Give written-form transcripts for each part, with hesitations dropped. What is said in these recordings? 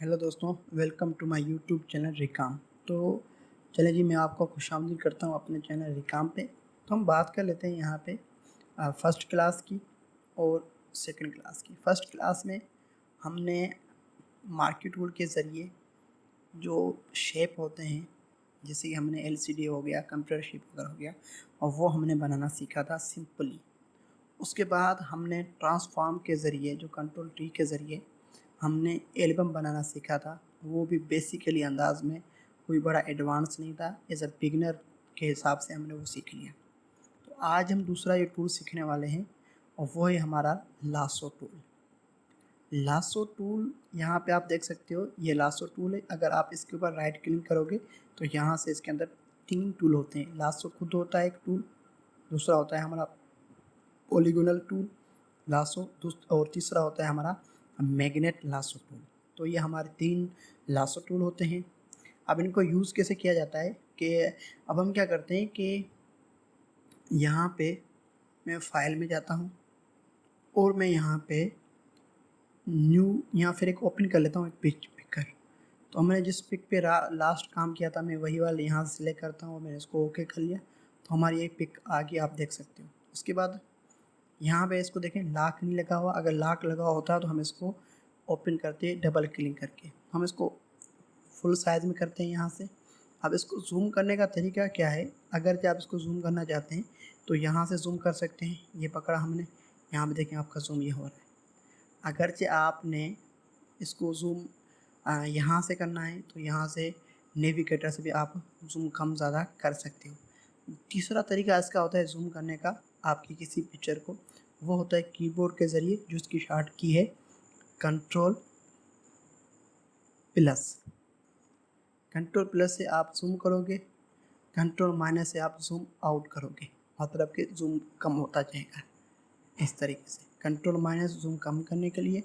Hello दोस्तों, welcome to my YouTube channel रिकाम। तो चलिए जी, मैं आपको खुशामदीद करता हूँ अपने चैनल रिकाम पे। तो हम बात कर लेते हैं यहाँ पे फर्स्ट क्लास की और सेकंड क्लास की। फर्स्ट क्लास में हमने मार्की टूल के ज़रिए जो शेप होते हैं, जैसे कि हमने एलसीडी हो गया, कंप्यूटर शेप वगैरह हो गया, और वो हमने बनाना सीखा था सिंपली। उसके बाद हमने ट्रांसफॉर्म के ज़रिए, जो कंट्रोल टी के ज़रिए हमने एल्बम बनाना सीखा था, वो भी बेसिकली अंदाज में, कोई बड़ा एडवांस नहीं था। एज अ बिगनर के हिसाब से हमने वो सीख लिया। तो आज हम दूसरा ये टूल सीखने वाले हैं, और वो है हमारा लासो टूल। लासो टूल यहाँ पे आप देख सकते हो, ये लासो टूल है। अगर आप इसके ऊपर राइट क्लिक करोगे तो यहाँ से इसके अंदर 3 टूल होते हैं। लासो खुद होता है एक टूल, दूसरा होता है हमारा पॉलीगोनल टूल लासो, और तीसरा होता है हमारा मैग्नेट लासो टूल। तो ये हमारे 3 लासो टूल होते हैं। अब इनको यूज़ कैसे किया जाता है कि अब हम क्या करते हैं कि यहाँ पे मैं फ़ाइल में जाता हूँ और मैं यहाँ पे न्यू या फिर एक ओपन कर लेता हूँ, एक पिकर। तो हमने जिस पिक पे लास्ट काम किया था, मैं वही वाला यहाँ से सिलेक्ट करता हूँ और मैंने इसको ओके कर लिया। तो हमारी एक पिक आ गई, आप देख सकते हो। उसके बाद यहाँ पे इसको देखें, लॉक नहीं लगा हुआ। अगर लॉक लगा होता तो हम इसको ओपन करते हैं डबल क्लिक करके। हम इसको फुल साइज़ में करते हैं यहाँ से। अब इसको जूम करने का तरीका क्या है, अगर जब आप इसको जूम करना चाहते हैं तो यहाँ से जूम कर सकते हैं। ये पकड़ा हमने, यहाँ पे देखें आपका जूम ये हो रहा है। अगरचे आपने इसको जूम यहाँ से करना है तो यहाँ से नेविगेटर से भी आप जूम कम ज़्यादा कर सकते हो। तीसरा तरीका इसका होता है जूम करने का, आपकी किसी पिक्चर को, वो होता है कीबोर्ड के ज़रिए, जो इसकी शॉर्ट की है कंट्रोल प्लस। कंट्रोल प्लस से आप जूम करोगे, कंट्रोल माइनस से आप जूम आउट करोगे, मतलब कि जूम कम होता जाएगा। इस तरीके से कंट्रोल माइनस जूम कम करने के लिए,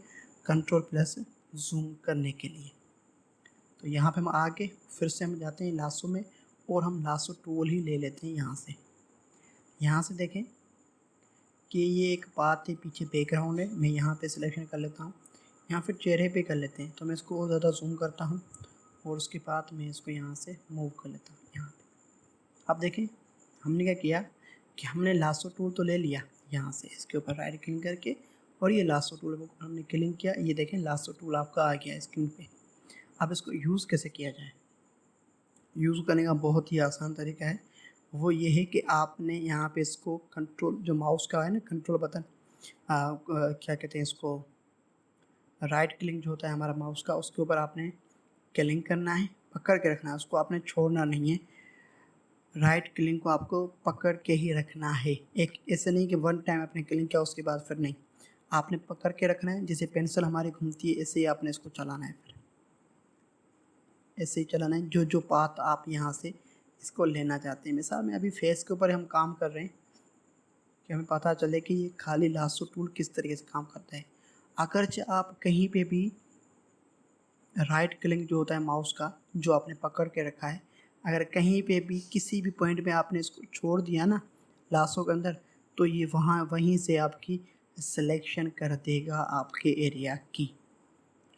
कंट्रोल प्लस जूम करने के लिए। तो यहाँ पे हम आगे फिर से हम जाते हैं लासो में, और हम लासो टूल ही ले लेते हैं यहाँ से। यहाँ से देखें कि ये एक बात है, पीछे बैकग्राउंड है। मैं यहाँ पे सिलेक्शन कर लेता हूँ, यहाँ फिर चेहरे पे कर लेते हैं। तो मैं इसको और ज़्यादा जूम करता हूँ और उसके बाद मैं इसको यहाँ से मूव कर लेता हूँ यहाँ पे। अब देखें हमने क्या किया कि हमने लासो टूल तो ले लिया, यहाँ से इसके ऊपर राइट क्लिक करके, और ये लासो टूल को हमने क्लिक किया। ये देखें लासो टूल आपका आ गया स्क्रीन पे। अब इसको यूज़ कैसे किया जाए, यूज़ करने का बहुत ही आसान तरीका है। वो ये है कि आपने यहाँ पे इसको कंट्रोल, जो माउस का है ना कंट्रोल बटन, क्या कहते हैं इसको, राइट क्लिक जो होता है हमारा माउस का, उसके ऊपर आपने क्लिक करना है, पकड़ के रखना है, उसको आपने छोड़ना नहीं है। राइट क्लिक को आपको पकड़ के ही रखना है। एक ऐसे नहीं कि वन टाइम आपने क्लिक किया उसके बाद फिर नहीं, आपने पकड़ के रखना है। जैसे पेंसिल हमारी घूमती है, ऐसे ही आपने इसको चलाना है, फिर ऐसे ही चलाना है। जो जो पाथ आप यहाँ से इसको लेना चाहते हैं। मिसाल में अभी फेस के ऊपर हम काम कर रहे हैं कि हमें पता चले कि ये खाली लासो टूल किस तरीके से काम करता है। अगरचे आप कहीं पे भी राइट क्लिक जो होता है माउस का, जो आपने पकड़ के रखा है, अगर कहीं पे भी किसी भी पॉइंट में आपने इसको छोड़ दिया ना लासो के अंदर, तो ये वहीं से आपकी सिलेक्शन कर देगा आपके एरिया की।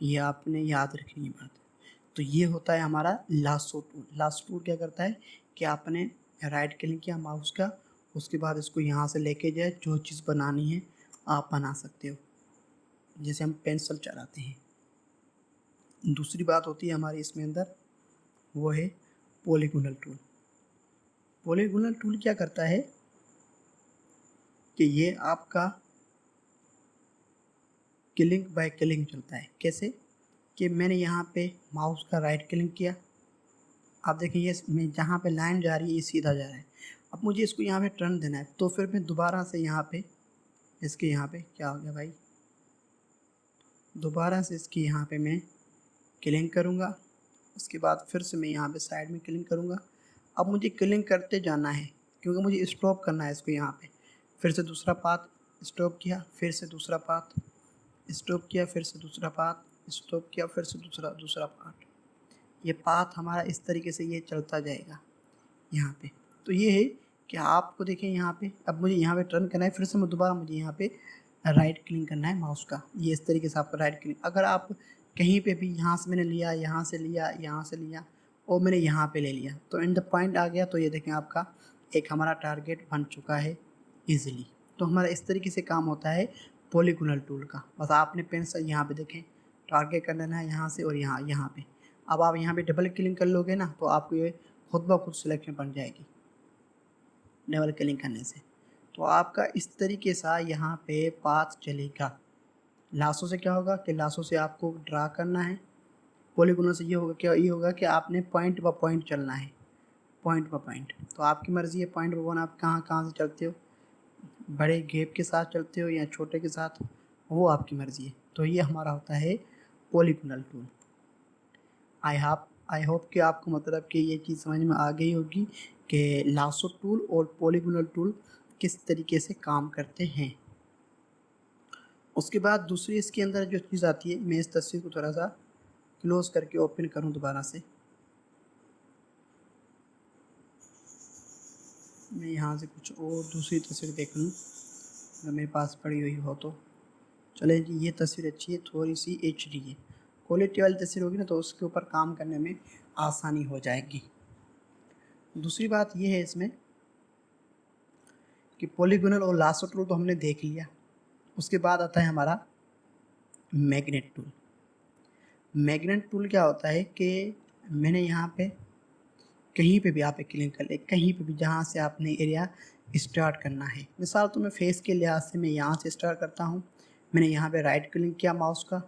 ये आपने याद रखनी है बात। तो ये होता है हमारा लासो टूल। लासो टूल क्या करता है कि आपने राइट क्लिक किया माउस का, उसके बाद इसको यहाँ से लेके जाए, जो चीज़ बनानी है आप बना सकते हो। जैसे हम पेंसिल चलाते हैं। दूसरी बात होती है हमारी इसमें अंदर, वो है पॉलीगोनल टूल। पॉलीगोनल टूल क्या करता है कि ये आपका क्लिक बाय क्लिक चलता है। कैसे कि मैंने यहाँ पे माउस का राइट क्लिक किया, आप देखिए ये मैं जहाँ पे लाइन जा रही है ये सीधा जा रहा है। अब मुझे इसको यहाँ पे टर्न देना है, तो फिर मैं दोबारा से यहाँ पे इसके यहाँ पे क्या हो गया भाई, दोबारा से इसकी यहाँ पे मैं क्लिक करूँगा। उसके बाद फिर से मैं यहाँ पे साइड में क्लिक करूँगा। अब मुझे क्लिक करते जाना है, क्योंकि मुझे स्टॉप करना है इसको यहाँ पे। फिर से दूसरा पाथ, स्टॉप किया, फिर से दूसरा पाथ, स्टॉप किया, फिर से दूसरा पाथ, स्टॉप किया, फिर से दूसरा पाथ। ये पाथ हमारा इस तरीके से ये चलता जाएगा यहाँ पे। तो ये है कि आपको देखें यहाँ पे, अब मुझे यहाँ पे टर्न करना है, फिर से मैं दोबारा मुझे यहाँ पे राइट क्लिक करना है माउस का। ये इस तरीके से आपका राइट क्लिक, अगर आप कहीं पे भी यहाँ से मैंने लिया, यहाँ से लिया, यहाँ से लिया और मैंने यहाँ पे ले लिया तो इन द पॉइंट आ गया। तो ये देखें आपका एक हमारा टारगेट बन चुका है इजीली। तो हमारा इस तरीके से काम होता है पॉलीगोनल टूल का। बस आपने पेंसिल यहाँ पे देखें टारगेट कर लेना है यहाँ से और यहाँ पे। अब आप यहाँ पे डबल क्लिक कर लोगे ना तो आपको ये खुद ब खुद सिलेक्शन बन जाएगी डबल क्लिक करने से। तो आपका इस तरीके से यहाँ पे पाथ चलेगा। लासो से क्या होगा कि लासो से आपको ड्रा करना है, पॉलीगोनल से ये होगा क्या, ये होगा कि आपने पॉइंट बाय पॉइंट चलना है, पॉइंट बाय पॉइंट। तो आपकी मर्ज़ी है पॉइंट बाय पॉइंट आप कहाँ कहाँ से चलते हो, बड़े गैप के साथ चलते हो या छोटे के साथ, वो आपकी मर्ज़ी है। तो ये हमारा होता है पॉलीगोनल टूल। आई होप कि आपको मतलब कि ये चीज़ समझ में आ गई होगी कि लासो टूल और पॉलीगोनल टूल किस तरीके से काम करते हैं। उसके बाद दूसरी इसके अंदर जो चीज़ आती है, मैं इस तस्वीर को थोड़ा सा क्लोज करके ओपन करूं दोबारा से, मैं यहाँ से कुछ और दूसरी तस्वीर देख लूँ अगर मेरे पास पड़ी हुई हो तो। चले जी, ये तस्वीर अच्छी है, थोड़ी सी HD है, क्वालिटी वाली तस्वीर होगी ना तो उसके ऊपर काम करने में आसानी हो जाएगी। दूसरी बात ये है इसमें कि पॉलीगोनल और लासो टूल तो हमने देख लिया। उसके बाद आता है हमारा मैग्नेट टूल। मैग्नेट टूल क्या होता है कि मैंने यहाँ पे कहीं पे भी आप क्लिक कर ले, कहीं पे भी जहाँ से आपने एरिया स्टार्ट करना है। मिसाल तो मैं फेस के लिहाज से मैं यहाँ से स्टार्ट करता हूँ। मैंने यहाँ पे राइट क्लिक किया माउस का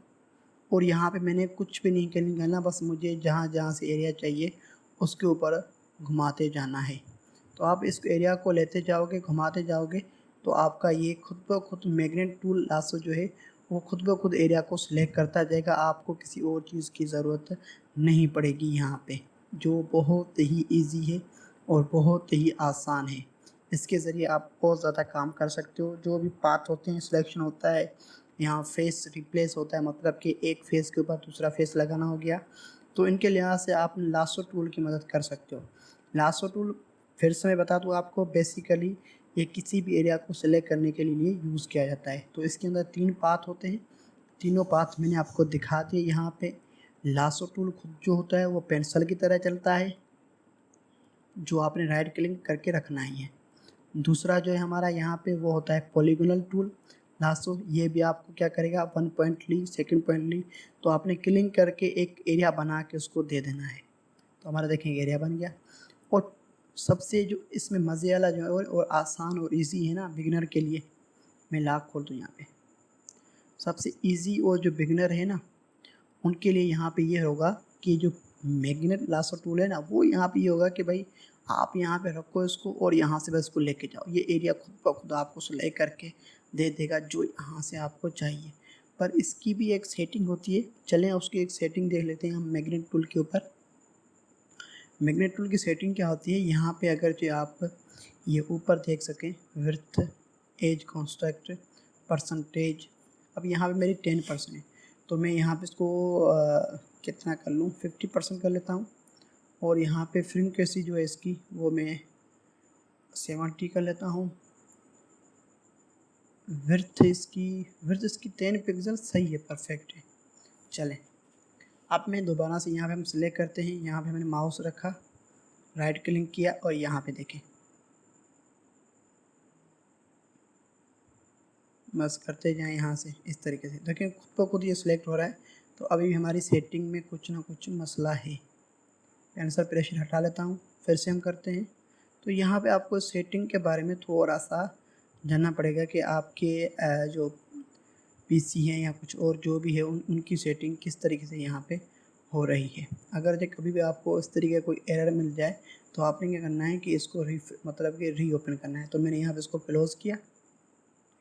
और यहाँ पे मैंने कुछ भी नहीं क्लिक करना, बस मुझे जहाँ जहाँ से एरिया चाहिए उसके ऊपर घुमाते जाना है। तो आप इस एरिया को लेते जाओगे, घुमाते जाओगे तो आपका ये खुद ब खुद मैग्नेट टूल लासो जो है वो खुद ब खुद एरिया को सिलेक्ट करता जाएगा। आपको किसी और चीज़ की ज़रूरत नहीं पड़ेगी यहाँ पे, जो बहुत ही इजी है और बहुत ही आसान है। इसके ज़रिए आप बहुत ज़्यादा काम कर सकते हो। जो भी पाथ होते हैं सिलेक्शन होता है, यहाँ फेस रिप्लेस होता है, मतलब कि एक फेस के ऊपर दूसरा फेस लगाना हो गया, तो इनके लिहाज से आप लासो टूल की मदद कर सकते हो। लासो टूल फिर से मैं बता दूँ आपको, बेसिकली ये किसी भी एरिया को सिलेक्ट करने के लिए यूज़ किया जाता है। तो इसके अंदर 3 पाथ होते हैं, तीनों पाथ मैंने आपको दिखा दिए यहाँ पे। लासो टूल खुद जो होता है वो पेंसिल की तरह चलता है, जो आपने राइट क्लिक करके रखना ही है। दूसरा जो है हमारा यहाँ पे वो होता है पॉलीगोनल टूल लासो। ये भी आपको क्या करेगा, 1 पॉइंट ली, 2 पॉइंट ली तो आपने क्लिक करके एक एरिया बना के उसको दे देना है। तो हमारा देखेंगे एरिया बन गया। और सबसे जो इसमें मज़े वाला जो है और आसान और इजी है ना बिगिनर के लिए, मैं लॉक खोल दूँ यहाँ पे, सबसे इजी और जो बिगिनर है ना उनके लिए यहाँ पे ये होगा कि जो मैग्नेट लासो टूल है ना वो यहाँ पे ये होगा कि भाई आप यहाँ पे रखो इसको और यहाँ से बस इसको लेके जाओ, ये एरिया खुद ब खुद आपको सिलेक्ट करके दे देगा जो यहाँ से आपको चाहिए। पर इसकी भी एक सेटिंग होती है, चलें उसकी एक सेटिंग देख लेते हैं हम मैग्नेट टूल के ऊपर। मैग्नेट टूल की सेटिंग क्या होती है, यहाँ पे अगर जो आप ये ऊपर देख सकें विड्थ, एज कॉन्स्ट्रक्ट, परसेंटेज, अब यहाँ पे मेरी 10% है तो मैं यहाँ पे इसको कितना कर लूँ, 50% कर लेता हूँ। और यहाँ पे फ्रीक्वेंसी जो है इसकी वो मैं 70 कर लेता हूँ। विड्थ इसकी 10 पिक्सल सही है, परफेक्ट है। चलें अब मैं दोबारा से यहाँ पे हम सिलेक्ट करते हैं, यहाँ पे मैंने माउस रखा, राइट क्लिक किया और यहाँ पे देखें बस करते जाएं यहाँ से इस तरीके से, देखें खुद ब खुद ये सिलेक्ट हो रहा है। तो अभी भी हमारी सेटिंग में कुछ ना कुछ मसला है। पेंसिल प्रेशर हटा लेता हूँ, फिर से हम करते हैं। तो यहाँ पे आपको सेटिंग के बारे में थोड़ा सा जानना पड़ेगा कि आपके जो PC हैं या कुछ और जो भी है उनकी सेटिंग किस तरीके से यहाँ पे हो रही है। अगर जो कभी भी आपको इस तरीके का कोई एरर मिल जाए तो आपने क्या करना है कि इसको मतलब कि रीओपन करना है। तो मैंने यहाँ पे इसको क्लोज़ किया,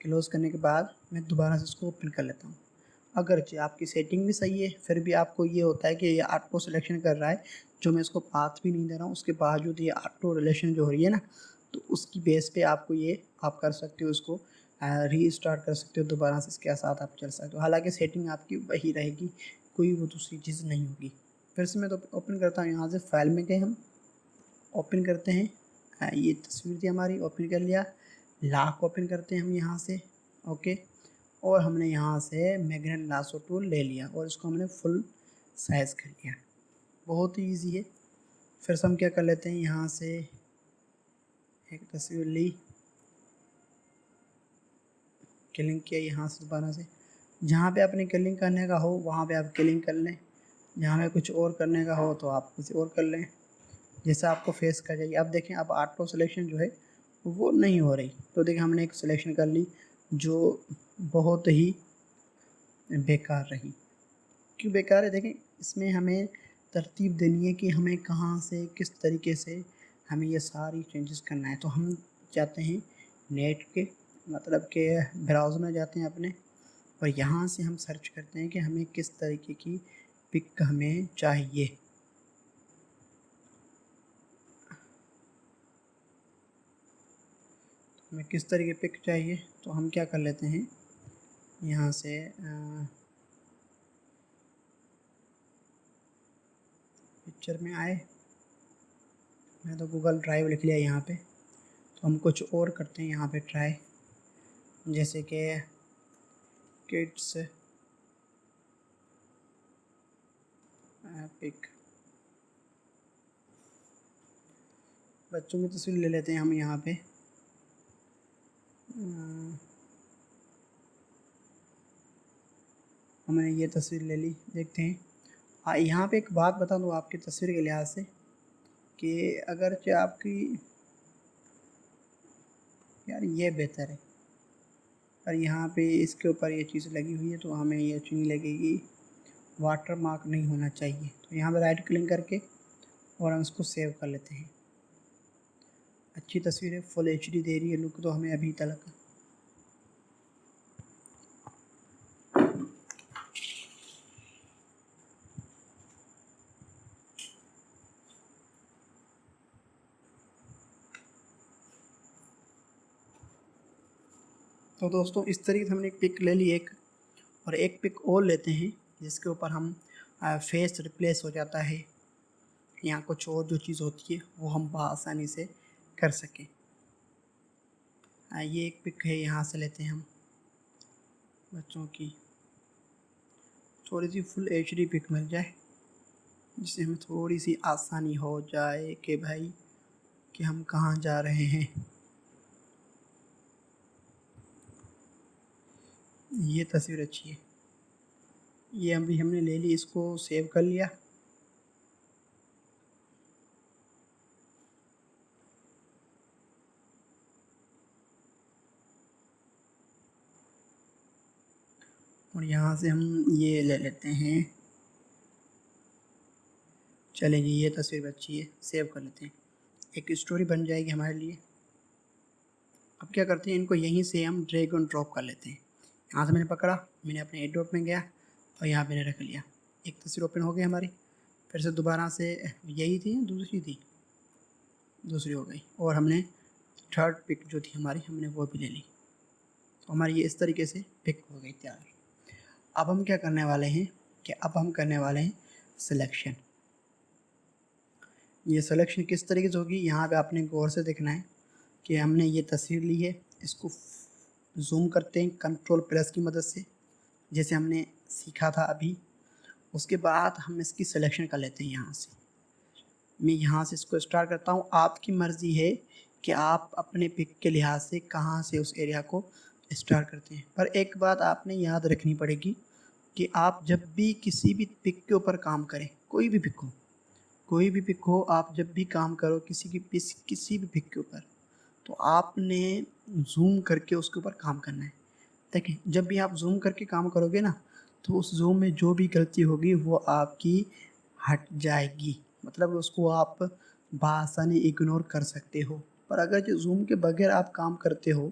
क्लोज़ करने के बाद मैं दोबारा से इसको ओपन कर लेता हूँ। अगर जी आपकी सेटिंग भी सही है फिर भी आपको ये होता है कि ये ऑटो सिलेक्शन कर रहा है, जो मैं इसको पाथ भी नहीं दे रहा हूँ उसके बावजूद ये ऑटो रिलेशन जो हो रही है ना, तो उसकी बेस पे आपको ये आप कर सकते हो, उसको रीस्टार्ट कर सकते हो दोबारा से, इसके साथ आप चल सकते हो। हालांकि सेटिंग आपकी वही रहेगी, कोई वो दूसरी चीज़ नहीं होगी। फिर से मैं तो ओपन करता हूँ, यहाँ से फाइल में गए हम, ओपन करते हैं। ये तस्वीर थी हमारी, ओपन कर लिया। लॉक ओपन करते हैं हम यहाँ से, ओके। और हमने यहाँ से मैग्नेट लासो टूल ले लिया और इसको हमने फुल साइज़ कर लिया। बहुत ही ईजी है। फिर से हम क्या कर लेते हैं, यहाँ से एक तस्वीर ली, क्लिक किया यहाँ से, दोबारा से जहाँ पे आपने क्लिक करने का हो वहाँ पे आप क्लिक कर लें, जहाँ पे कुछ और करने का हो तो आप कुछ और कर लें, जैसे आपको फेस कर जाइए। अब देखें अब ऑटो सिलेक्शन जो है वो नहीं हो रही। तो देखिए हमने एक सिलेक्शन कर ली जो बहुत ही बेकार रही। क्यों बेकार है, देखें इसमें हमें तरतीब देनी है कि हमें कहाँ से किस तरीके से हमें ये सारी चेंजेस करना है। तो हम जाते हैं नेट के मतलब के ब्राउज़र में जाते हैं अपने, और यहाँ से हम सर्च करते हैं कि हमें किस तरीके की पिक हमें चाहिए। हमें किस तरीके पिक चाहिए तो हम क्या कर लेते हैं, यहाँ से पिक्चर में आए, मैं तो गूगल ड्राइव लिख लिया यहाँ पे। तो हम कुछ और करते हैं यहाँ पे ट्राई, जैसे कि किड्स पिक, बच्चों की तस्वीर ले लेते हैं हम यहाँ पे। हमने ये तस्वीर ले ली, देखते हैं। यहाँ पे एक बात बता दूँ आपकी तस्वीर के लिहाज से कि अगर जो आपकी यार ये बेहतर है, और यहाँ पे इसके ऊपर ये चीज़ लगी हुई है तो हमें ये अच्छी नहीं लगेगी, वाटर मार्क नहीं होना चाहिए। तो यहाँ पे राइट क्लिक करके और हम इसको सेव कर लेते हैं। अच्छी तस्वीर है, फुल HD दे रही है लुक तो हमें अभी तक। तो दोस्तों इस तरीके से हमने एक पिक ले ली एक, और एक पिक और लेते हैं जिसके ऊपर हम फेस रिप्लेस हो जाता है, यहाँ कुछ और जो चीज़ होती है वो हम आसानी से कर सकें। ये एक पिक है, यहाँ से लेते हैं हम बच्चों की, थोड़ी सी फुल HD पिक मिल जाए जिससे हमें थोड़ी सी आसानी हो जाए कि भाई कि हम कहाँ जा रहे हैं। ये तस्वीर अच्छी है, ये अभी हमने ले ली, इसको सेव कर लिया। और यहाँ से हम ये ले लेते हैं, चलेगी ये तस्वीर अच्छी है, सेव कर लेते हैं, एक स्टोरी बन जाएगी हमारे लिए। अब क्या करते हैं, इनको यहीं से हम ड्रैग एंड ड्रॉप कर लेते हैं। यहाँ से मैंने पकड़ा, मैंने अपने एड डॉट में गया और यहाँ मैंने रख लिया, एक तस्वीर ओपन हो गई हमारी। फिर से दोबारा से यही थी, दूसरी हो गई, और हमने थर्ड पिक जो थी हमारी हमने वो भी ले ली। तो हमारी ये इस तरीके से पिक हो गई तैयार। अब हम क्या करने वाले हैं कि अब हम करने वाले हैं सिलेक्शन। ये सिलेक्शन किस तरीके से होगी, यहाँ पे आपने गौर से देखना है कि हमने ये तस्वीर ली है, इसको जूम करते हैं कंट्रोल+ की मदद से, जैसे हमने सीखा था अभी। उसके बाद हम इसकी सिलेक्शन कर लेते हैं। यहाँ से मैं यहाँ से इसको स्टार्ट करता हूँ। आपकी मर्ज़ी है कि आप अपने पिक के लिहाज से कहाँ से उस एरिया को स्टार्ट करते हैं। पर एक बात आपने याद रखनी पड़ेगी कि आप जब भी किसी भी पिक के ऊपर काम करें, कोई भी पिक हो, आप जब भी काम करो किसी भी पिक के ऊपर, तो आपने जूम करके उसके ऊपर काम करना है। देखें जब भी आप जूम करके काम करोगे ना, तो उस जूम में जो भी गलती होगी वो आपकी हट जाएगी, मतलब उसको आप बआसानी इग्नोर कर सकते हो। पर अगर जो जूम के बगैर आप काम करते हो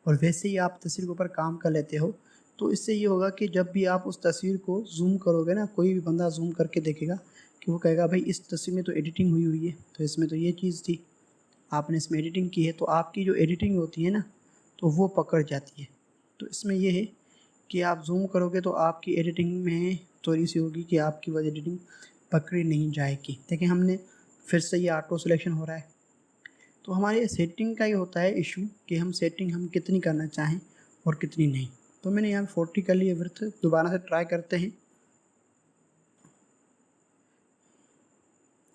और वैसे ही आप तस्वीर के ऊपर काम कर लेते हो, तो इससे ये होगा कि जब भी आप उस तस्वीर को जूम करोगे ना, कोई भी बंदा जूम करके देखेगा कि वो कहेगा भाई इस तस्वीर में तो एडिटिंग हुई है, तो इसमें तो ये चीज़ थी, आपने इसमें एडिटिंग की है। तो आपकी जो एडिटिंग होती है ना, तो वो पकड़ जाती है। तो इसमें ये है कि आप जूम करोगे तो आपकी एडिटिंग में थोड़ी सी होगी कि आपकी वो एडिटिंग पकड़ी नहीं जाएगी। देखिए हमने फिर से ये ऑटो सिलेक्शन हो रहा है। तो हमारे सेटिंग का ही होता है इशू कि हम सेटिंग कितनी करना चाहें और कितनी नहीं। तो मैंने यहाँ 40 कर लिया विड्थ। दोबारा से ट्राई करते हैं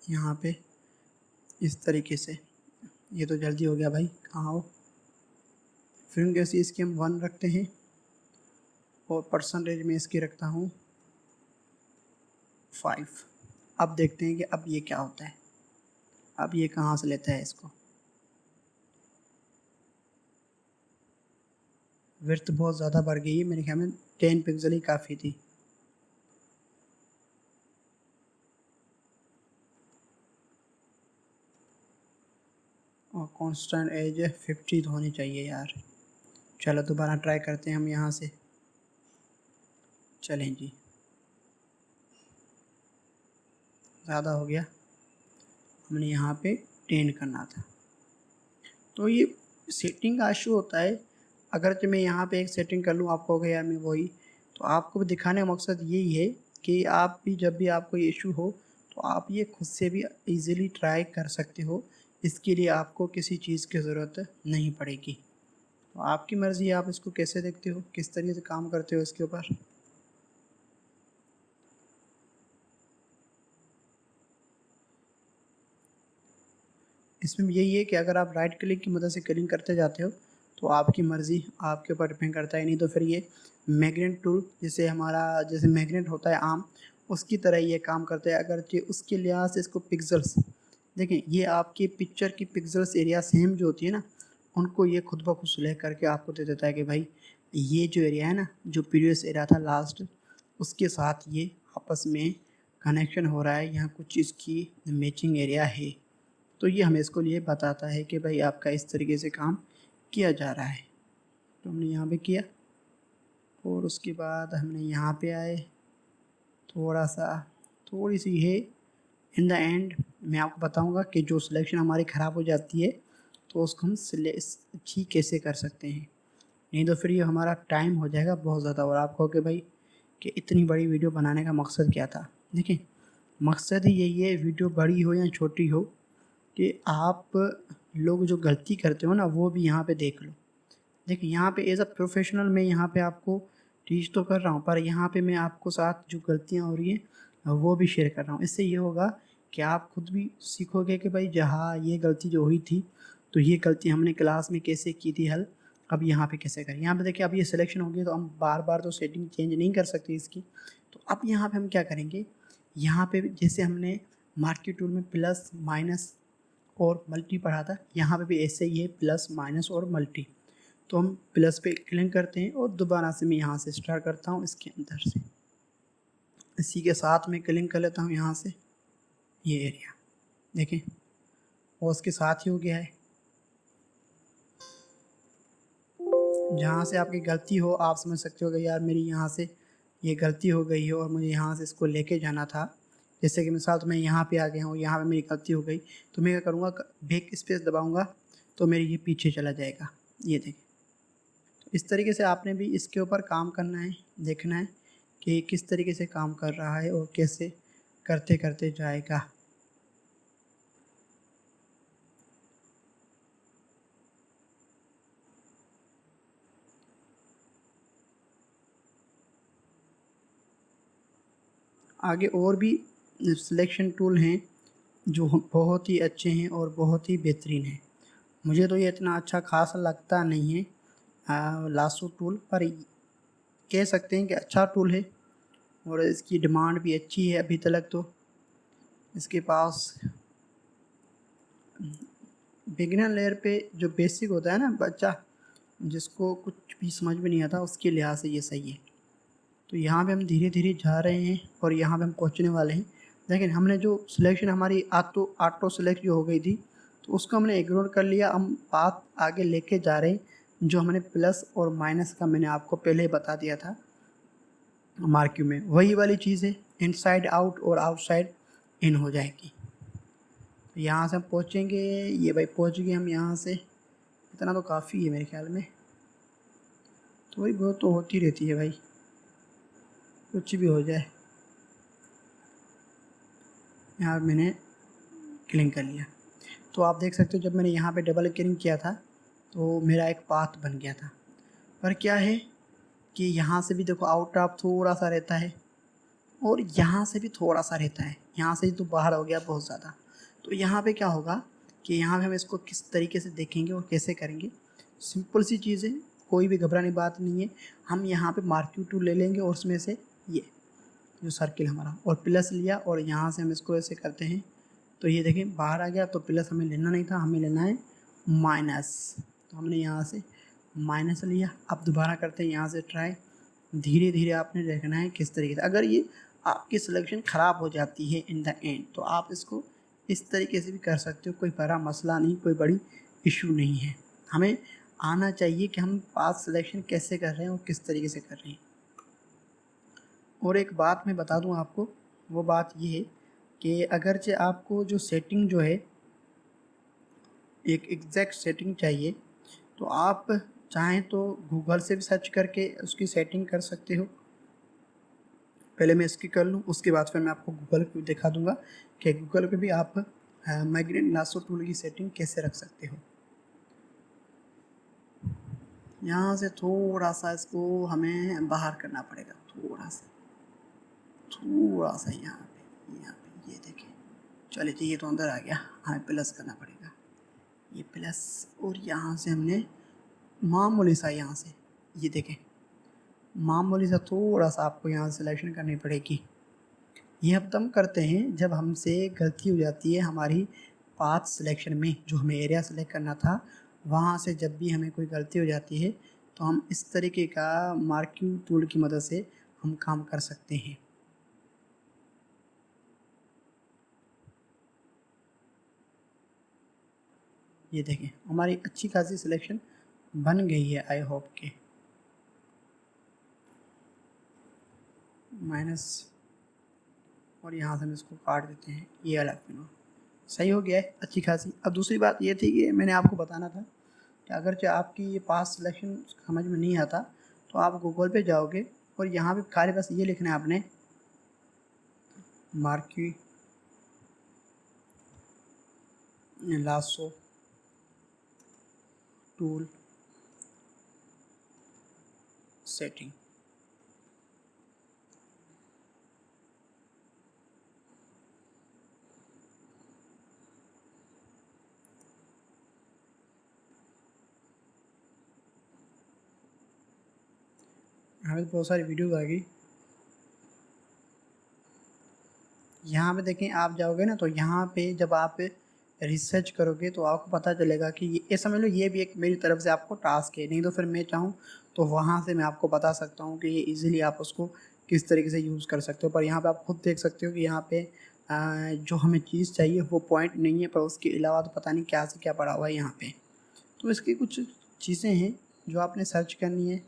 यहाँ पे इस तरीके से। ये तो जल्दी हो गया भाई, कहाँ हो। फ्रीक्वेंसी इसकी हम 1 रखते हैं और परसेंटेज में इसकी रखता हूँ 5। अब देखते हैं कि अब ये क्या होता है, अब ये कहाँ से लेता है इसको। विड्थ बहुत ज़्यादा बढ़ गई है, मेरे ख्याल में 10 पिक्सल ही काफ़ी थी। और कांस्टेंट एज 50 तो होनी चाहिए यार। चलो दोबारा ट्राई करते हैं हम यहाँ से। चलें जी, ज़्यादा हो गया, हमने यहाँ पे 10 करना था। तो ये सेटिंग का इशू होता है। अगर जो मैं यहाँ पे एक सेटिंग कर लूँ, आपको हो गया यार मैं वही, तो आपको भी दिखाने का मकसद यही है कि आप भी जब भी आपको ये इशू हो तो आप ये खुद से भी इजीली ट्राई कर सकते हो। इसके लिए आपको किसी चीज़ की ज़रूरत नहीं पड़ेगी। तो आपकी मर्ज़ी है, आप इसको कैसे देखते हो, किस तरीके से काम करते हो इसके ऊपर। इसमें यही है कि अगर आप राइट क्लिक की मदद से क्लिक करते जाते हो तो आपकी मर्ज़ी, आपके ऊपर डिपेंड करता है। नहीं तो फिर ये मैग्नेट टूल, जैसे हमारा जैसे मैग्नेट होता है आम, उसकी तरह ये काम करता है। अगर उसके लिहाज से इसको पिक्सल्स देखें, ये आपकी पिक्चर की पिक्सल्स एरिया सेम जो होती है ना, उनको ये खुद ब खुद सिलेक्ट करके आपको दे देता है कि भाई ये जो एरिया है ना, जो प्रीवियस एरिया था लास्ट, उसके साथ ये आपस में कनेक्शन हो रहा है, यहाँ कुछ इसकी मैचिंग एरिया है। तो ये हमें इसको लिए बताता है कि भाई आपका इस तरीके से काम किया जा रहा है। तो हमने यहाँ पे किया और उसके बाद हमने यहाँ पे आए, थोड़ी सी है। इन द एंड मैं आपको बताऊंगा कि जो सिलेक्शन हमारी ख़राब हो जाती है तो उसको हम ठीक कैसे कर सकते हैं। नहीं तो फिर ये हमारा टाइम हो जाएगा बहुत ज़्यादा। और आप कहो कि भाई कि इतनी बड़ी वीडियो बनाने का मकसद क्या था। देखिए, मकसद ही यही है, वीडियो बड़ी हो या छोटी हो, कि आप लोग जो गलती करते हो ना वो भी यहाँ पे देख लो। देखिए, यहाँ पे एज अ प्रोफेशनल मैं यहाँ पे आपको टीच तो कर रहा हूँ, पर यहाँ पे मैं आपको साथ जो गलतियाँ हो रही हैं वो भी शेयर कर रहा हूँ। इससे ये होगा कि आप खुद भी सीखोगे कि भाई जहाँ ये गलती जो हुई थी तो ये गलती हमने क्लास में कैसे की थी हल, अब यहाँ पे कैसे करें। यहाँ पे देखिए अब ये सिलेक्शन हो गई, तो हम बार बार तो सेटिंग चेंज नहीं कर सकते इसकी। तो अब यहाँ पे हम क्या करेंगे, यहाँ पे जैसे हमने मार्केट टूल में प्लस माइनस और मल्टी पढ़ा था, यहाँ पे भी ऐसे ही है, प्लस माइनस और मल्टी। तो हम प्लस पे क्लिक करते हैं और दोबारा से मैं यहाँ से स्टार्ट करता हूँ इसके अंदर से। इसी के साथ में क्लिक कर लेता हूँ यहाँ से ये एरिया, देखें और उसके साथ ही हो गया है। जहाँ से आपकी गलती हो, आप समझ सकते हो कि यार मेरी यहाँ से ये गलती हो गई है और मुझे यहाँ से इसको लेके जाना था। जैसे कि मिसाल तो मैं यहाँ पे आ गया हूँ, यहाँ पे मेरी गलती हो गई, तो मैं क्या करूँगा, बैक स्पेस दबाऊँगा तो मेरी ये पीछे चला जाएगा। ये देखें, तो इस तरीके से आपने भी इसके ऊपर काम करना है, देखना है कि किस तरीके से काम कर रहा है और कैसे करते करते जाएगा। आगे और भी सिलेक्शन टूल हैं जो बहुत ही अच्छे हैं और बहुत ही बेहतरीन हैं। मुझे तो ये इतना अच्छा खास लगता नहीं है लासो टूल, पर कह सकते हैं कि अच्छा टूल है और इसकी डिमांड भी अच्छी है। अभी तक तो इसके पास बिगिनर लेयर पे जो बेसिक होता है ना, बच्चा जिसको कुछ भी समझ में नहीं आता, उसके लिहाज से ये सही है। तो यहाँ पे हम धीरे धीरे जा रहे हैं और यहाँ पे हम पहुँचने वाले हैं। लेकिन हमने जो सिलेक्शन हमारी ऑटो सेलेक्ट जो हो गई थी, तो उसको हमने इग्नोर कर लिया। हम बात आगे लेके जा रहे हैं, जो हमने प्लस और माइनस का मैंने आपको पहले ही बता दिया था मार्क्यू में, वही वाली चीज़ है। इनसाइड आउट और आउटसाइड इन हो जाएगी। तो यहाँ से हम पहुँचेंगे, ये भाई पहुँच गए हम यहाँ से। इतना तो काफ़ी है मेरे ख्याल में, थोड़ी बहुत तो होती रहती है भाई, कुछ भी हो जाए। यहाँ मैंने क्लिक कर लिया, तो आप देख सकते हो जब मैंने यहाँ पे डबल क्लिक किया था तो मेरा एक पाथ बन गया था। पर क्या है कि यहाँ से भी देखो आउटक्रॉप थोड़ा सा रहता है और यहाँ से भी थोड़ा सा रहता है, यहाँ से तो बाहर हो गया बहुत ज़्यादा। तो यहाँ पे क्या होगा कि यहाँ पे हम इसको किस तरीके से देखेंगे और कैसे करेंगे। सिंपल सी चीज़ है, कोई भी घबराने बात नहीं है। हम यहाँ पे मार्किंग टूल ले लेंगे और उसमें से ये जो सर्किल हमारा और प्लस लिया और यहाँ से हम इसको ऐसे करते हैं तो ये देखें बाहर आ गया। तो प्लस हमें लेना नहीं था, हमें लेना है माइनस। तो हमने यहाँ से माइनस लिया। अब दोबारा करते हैं यहाँ से ट्राई। धीरे धीरे आपने देखना है किस तरीके से। अगर ये आपकी सिलेक्शन ख़राब हो जाती है इन द एंड तो आप इसको इस तरीके से भी कर सकते हो, कोई बड़ा मसला नहीं, कोई बड़ी इशू नहीं है। हमें आना चाहिए कि हम पास सिलेक्शन कैसे कर रहे हैं और किस तरीके से कर रहे हैं। और एक बात मैं बता दूं आपको, वो बात ये है कि अगरचे आपको जो सेटिंग जो है एक एग्जैक्ट सेटिंग चाहिए तो आप चाहें तो गूगल से भी सर्च करके उसकी सेटिंग कर सकते हो। पहले मैं इसकी कर लूँ, उसके बाद फिर मैं आपको गूगल पे दिखा दूंगा कि गूगल पे भी आप माइग्रेंट लासो टूल की सेटिंग कैसे रख सकते हो। यहाँ से थोड़ा सा इसको हमें बाहर करना पड़ेगा, थोड़ा सा यहाँ पे ये देखें। चलिए जी, ये तो अंदर आ गया, हमें प्लस करना पड़ेगा, ये प्लस। और यहाँ से हमने मामूली सा यहाँ से ये देखें, मामूली सा थोड़ा सा आपको यहाँ सिलेक्शन करनी पड़ेगी। ये अब तब करते हैं जब हमसे गलती हो जाती है हमारी पाथ सिलेक्शन में, जो हमें एरिया सेलेक्ट करना था वहाँ से जब भी हमें कोई गलती हो जाती है तो हम इस तरीके का मार्किंग टूल की मदद से हम काम कर सकते हैं। ये देखें हमारी अच्छी खासी सिलेक्शन बन गई है, आई होप के। माइनस और यहाँ से हम इसको काट देते हैं, ये वाला पिनो सही हो गया है अच्छी खासी। अब दूसरी बात ये थी कि मैंने आपको बताना था कि अगर जो आपकी ये पास सिलेक्शन समझ में नहीं आता तो आप गूगल पे जाओगे और यहाँ पे खाली बस ये लिखना है आपने मार्की लासो टूल सेटिंग। हमें बहुत सारी वीडियोस आ गई। यहाँ पे देखें, आप जाओगे ना तो यहाँ पे जब आप रिसर्च करोगे तो आपको पता चलेगा कि ये समझ लो ये भी एक मेरी तरफ से आपको टास्क है। नहीं तो फिर मैं चाहूँ तो वहाँ से मैं आपको बता सकता हूँ कि ये इजीली आप उसको किस तरीके से यूज़ कर सकते हो। पर यहाँ पे आप खुद देख सकते हो कि यहाँ पे जो हमें चीज़ चाहिए वो पॉइंट नहीं है, पर उसके अलावा तो पता नहीं क्या से क्या पड़ा हुआ है यहाँ पे। तो इसकी कुछ चीज़ें हैं जो आपने सर्च करनी है,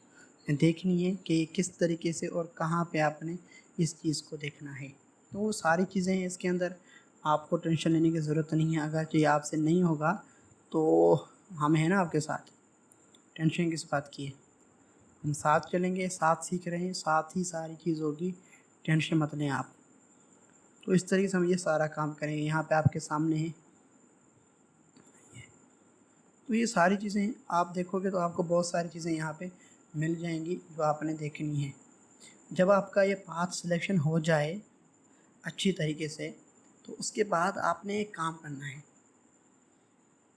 देखनी है कि किस तरीके से और कहाँ पे आपने इस चीज़ को देखना है। तो वो सारी चीज़ें हैं इसके अंदर, आपको टेंशन लेने की ज़रूरत नहीं है। अगर ये आपसे नहीं होगा तो हम हैं ना आपके साथ, टेंशन किस बात की है। हम साथ चलेंगे, साथ सीख रहे हैं, साथ ही सारी चीज़ होगी, टेंशन मत लें आप। तो इस तरीके से हम ये सारा काम करेंगे। यहाँ पे आपके सामने है, तो ये सारी चीज़ें आप देखोगे तो आपको बहुत सारी चीज़ें यहाँ पे मिल जाएंगी जो आपने देखनी है। जब आपका ये पाथ सिलेक्शन हो जाए अच्छी तरीके से तो उसके बाद आपने एक काम करना है।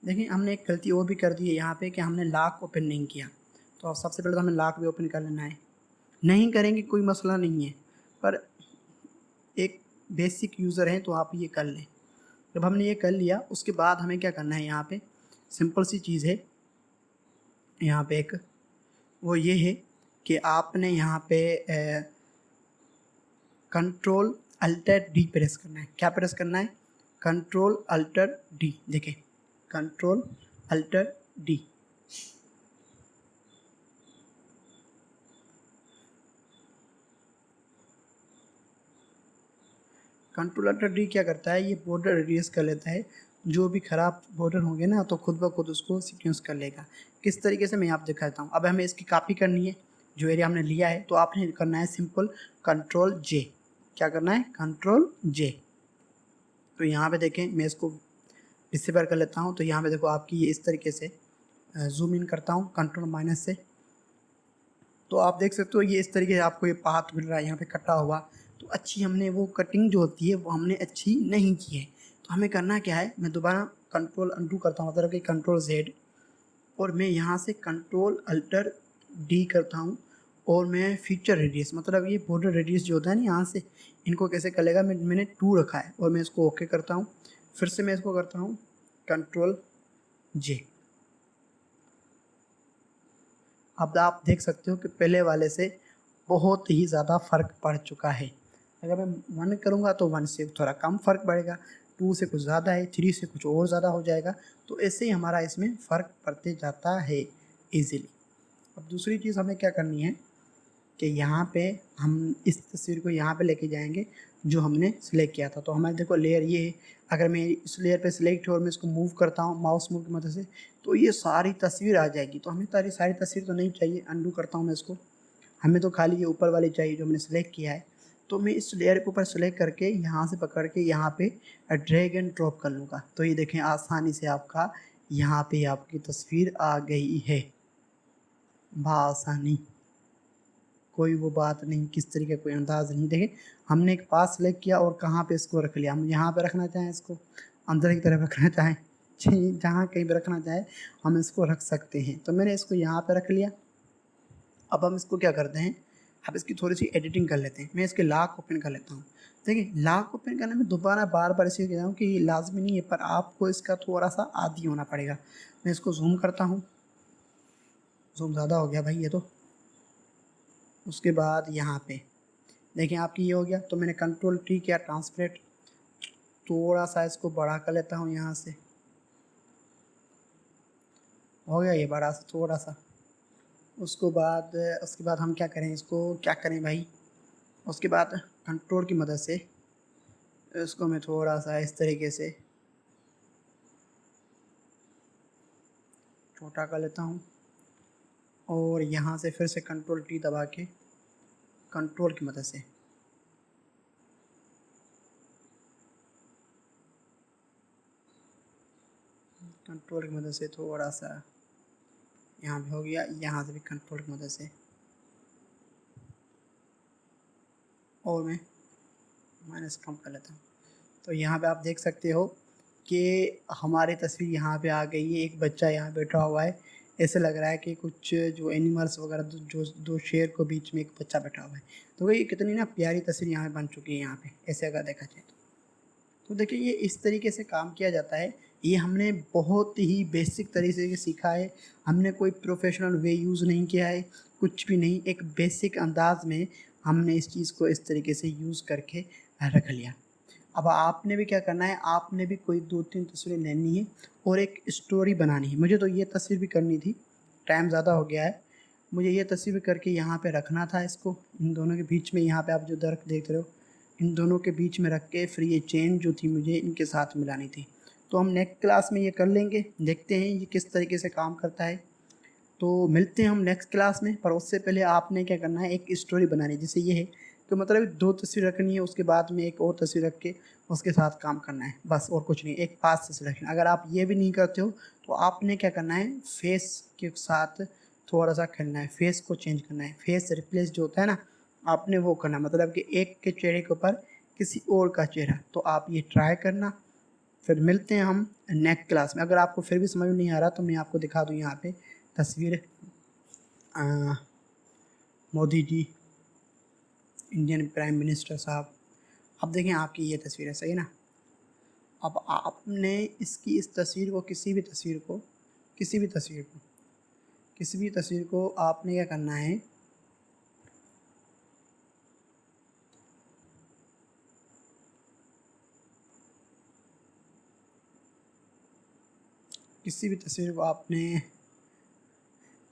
देखिए हमने एक गलती और भी कर दी है यहाँ पे कि हमने लॉक ओपन नहीं किया। तो अब सबसे पहले तो हमें लॉक भी ओपन कर लेना है। नहीं करेंगे कोई मसला नहीं है, पर एक बेसिक यूज़र हैं तो आप ये कर लें। जब हमने ये कर लिया उसके बाद हमें क्या करना है, यहाँ पे सिंपल सी चीज़ है। यहाँ पे एक वो ये है कि आपने यहाँ पे कंट्रोल अल्टर डी प्रेस करना है। क्या प्रेस करना है? Control alt D. देखें control alt D. Control alt D क्या करता है, ये बॉर्डर रिड्यूस कर लेता है। जो भी ख़राब बॉर्डर होंगे ना तो खुद ब खुद उसको सीक्वेंस कर लेगा। किस तरीके से मैं आप दिखाता हूँ। अब हमें इसकी कॉपी करनी है, जो एरिया हमने लिया है, तो आपने करना है सिंपल कंट्रोल जे। क्या करना है? कंट्रोल जे। तो यहाँ पे देखें मैं इसको डिसेबल कर लेता हूँ। तो यहाँ पे देखो आपकी ये इस तरीके से जूम इन करता हूँ कंट्रोल माइनस से, तो आप देख सकते हो ये इस तरीके से आपको ये पाथ मिल रहा है यहाँ पे कटा हुआ। तो अच्छी हमने वो कटिंग जो होती है वो हमने अच्छी नहीं की है। तो हमें करना क्या है, मैं दोबारा कंट्रोल अनडू करता हूँ, मतलब कि कंट्रोल Z, और मैं यहाँ से कंट्रोल अल्टर D करता हूँ, और मैं फीचर रेडियस, मतलब ये बॉर्डर रेडियस जो होता है ना यहाँ से, इनको कैसे करेगा, मैंने 2 रखा है, और मैं इसको ओके करता हूँ। फिर से मैं इसको करता हूँ कंट्रोल J। अब आप देख सकते हो कि पहले वाले से बहुत ही ज़्यादा फ़र्क पड़ चुका है। अगर मैं 1 करूँगा तो 1 से थोड़ा कम फ़र्क पड़ेगा, 2 से कुछ ज़्यादा है, 3 से कुछ और ज़्यादा हो जाएगा। तो ऐसे ही हमारा इसमें फ़र्क पड़ते जाता है ईज़िली। अब दूसरी चीज़ हमें क्या करनी है कि यहाँ पे हम इस तस्वीर को यहाँ पे लेके जाएंगे जो हमने सिलेक्ट किया था। तो हमारे देखो लेयर ये है, अगर मैं इस लेयर पे सिलेक्ट और मैं इसको मूव करता हूँ माउस मूव की मदद से, तो ये सारी तस्वीर आ जाएगी। तो हमें सारी तस्वीर तो नहीं चाहिए, अंडू करता हूँ मैं इसको, हमें तो खाली ये ऊपर वाली चाहिए जो हमने सेलेक्ट किया है। तो मैं इस लेयर के ऊपर सेलेक्ट करके यहाँ से पकड़ के यहाँ पे ड्रैग एंड ड्रॉप कर लूँगा। तो ये देखें आसानी से आपका यहाँ पे आपकी तस्वीर आ गई है बआसानी, कोई वो बात नहीं, किस तरीके कोई अंदाज़ नहीं। देखें हमने एक पास सेलेक्ट किया और कहाँ पे इसको रख लिया। हम यहाँ पे रखना चाहें, इसको अंदर की तरफ रखना चाहें, जहाँ कहीं पे रखना चाहें हम इसको रख सकते हैं। तो मैंने इसको यहाँ पे रख लिया। अब हम इसको क्या करते हैं, अब इसकी थोड़ी सी एडिटिंग कर लेते हैं। मैं इसके लॉक ओपन कर लेता हूँ। देखिए लॉक ओपन करने में दोबारा बार बार इसलिए कह रहा हूँ कि ये लाजमी नहीं है, पर आपको इसका थोड़ा सा आदी होना पड़ेगा। मैं इसको जूम करता हूँ, जूम ज़्यादा हो गया भाई ये तो। उसके बाद यहाँ पे देखें आपकी ये हो गया। तो मैंने कंट्रोल T किया, ट्रांसपेरेंट, थोड़ा सा इसको बड़ा कर लेता हूँ, यहाँ से हो गया ये बड़ा सा थोड़ा सा। उसके बाद हम क्या करें, इसको क्या करें भाई, उसके बाद कंट्रोल की मदद से इसको मैं थोड़ा सा इस तरीके से छोटा कर लेता हूँ, और यहाँ से फिर से कंट्रोल T दबा के कंट्रोल की मदद से थोड़ा सा यहाँ भी हो गया, यहाँ से भी कंट्रोल की मदद से, और मैं माइनस कम कर लेता हूँ। तो यहाँ पे आप देख सकते हो कि हमारी तस्वीर यहाँ पे आ गई है। एक बच्चा यहाँ बैठा हुआ है, ऐसे लग रहा है कि कुछ जो एनिमल्स वगैरह जो दो शेर को बीच में एक बच्चा बैठा हुआ है। तो ये कितनी ना प्यारी तस्वीर यहाँ पे बन चुकी है यहाँ पे, ऐसे अगर देखा जाए तो देखिए ये इस तरीके से काम किया जाता है। ये हमने बहुत ही बेसिक तरीके से सीखा है, हमने कोई प्रोफेशनल वे यूज़ नहीं किया है, कुछ भी नहीं, एक बेसिक अंदाज में हमने इस चीज़ को इस तरीके से यूज़ करके रख लिया। अब आपने भी क्या करना है, आपने भी कोई 2-3 तस्वीरें लेनी है और एक स्टोरी बनानी है। मुझे तो ये तस्वीर भी करनी थी, टाइम ज़्यादा हो गया है, मुझे ये तस्वीर करके यहाँ पे रखना था इसको, इन दोनों के बीच में, यहाँ पे आप जो दरख्त देख रहे हो इन दोनों के बीच में रख के फिर ये चेन जो थी मुझे इनके साथ मिलानी थी। तो हम नेक्स्ट क्लास में ये कर लेंगे, देखते हैं ये किस तरीके से काम करता है। तो मिलते हैं हम नेक्स्ट क्लास में, पर उससे पहले आपने क्या करना है, एक स्टोरी बनानी है। जैसे ये है तो मतलब 2 तस्वीर रखनी है, उसके बाद में एक और तस्वीर रख के उसके साथ काम करना है, बस और कुछ नहीं, एक पास से सिलेक्शन। अगर आप ये भी नहीं करते हो तो आपने क्या करना है, फेस के साथ थोड़ा सा खेलना है, फेस को चेंज करना है, फेस रिप्लेस जो होता है ना, आपने वो करना, मतलब कि एक के चेहरे के ऊपर किसी और का चेहरा। तो आप ये ट्राई करना, फिर मिलते हैं हम नेक्स्ट क्लास में। अगर आपको फिर भी समझ में नहीं आ रहा तो मैं आपको दिखा दूँ यहाँ पे तस्वीर, Modi ji, Indian prime minister साहब। अब देखें आपकी ये तस्वीर है, सही ना। अब आपने इस तस्वीर को किसी भी तस्वीर को आपने क्या करना है, किसी भी तस्वीर को आपने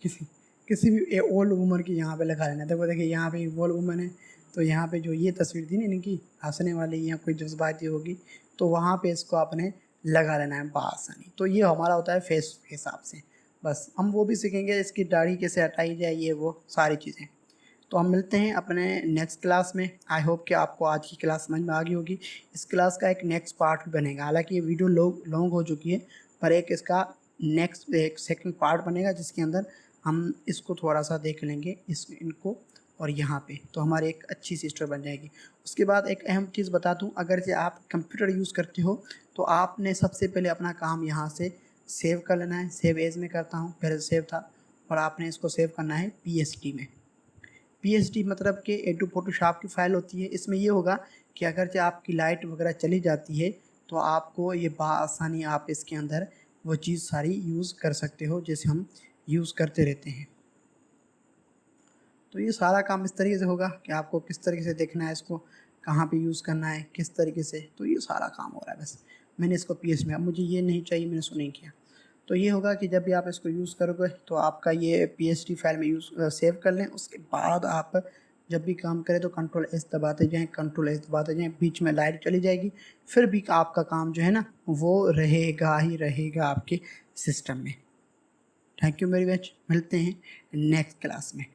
किसी भी ओल्ड वुमन की यहाँ पे लगा लेना। देखो देखिए यहाँ पे ओल्ड वुमन है, तो यहाँ पे जो ये तस्वीर थी ना इनकी हंसने वाली या कोई जज्बाती होगी, तो वहाँ पे इसको आपने लगा लेना है बआसानी। तो ये हमारा होता है फेस के हिसाब से। बस हम वो भी सीखेंगे, इसकी दाढ़ी कैसे हटाई जाए, ये वो सारी चीज़ें। तो हम मिलते हैं अपने नेक्स्ट क्लास में। आई होप कि आपको आज की क्लास समझ में आ गई होगी। इस क्लास का एक नेक्स्ट पार्ट भी बनेगा, हालांकि ये वीडियो लॉन्ग हो चुकी है, पर एक इसका नेक्स्ट एक सेकंड पार्ट बनेगा जिसके अंदर हम इसको थोड़ा सा देख लेंगे इनको और यहाँ पे, तो हमारी एक अच्छी सी स्टोरी बन जाएगी। उसके बाद एक अहम चीज़ बता दूँ, अगर जो आप कंप्यूटर यूज़ करते हो तो आपने सबसे पहले अपना काम यहाँ से सेव कर लेना है। सेव एज में करता हूँ, पहले सेव था, और आपने इसको सेव करना है PSD में। PSD मतलब कि एडोब फोटोशॉप की फ़ाइल होती है। इसमें ये होगा कि अगर जो आपकी लाइट वगैरह चली जाती है तो आपको ये बआसानी आप इसके अंदर वो चीज़ सारी यूज़ कर सकते हो, जैसे हम यूज़ करते रहते हैं। तो ये सारा काम इस तरीके से होगा कि आपको किस तरीके से देखना है, इसको कहाँ पे यूज़ करना है, किस तरीके से, तो ये सारा काम हो रहा है। बस मैंने इसको PS में, अब मुझे ये नहीं चाहिए, मैंने इसको नहीं किया। तो ये होगा कि जब भी आप इसको यूज़ करोगे तो आपका ये PSD फाइल में सेव कर लें। उसके बाद आप जब भी काम करें तो Ctrl+S दबाते जाएँ, Ctrl+S दबाते जाएँ, बीच में लाइट चली जाएगी, फिर भी आपका काम जो है ना वो रहेगा ही रहेगा आपके सिस्टम में। थैंक यू वेरी मच, मिलते हैं नेक्स्ट क्लास में।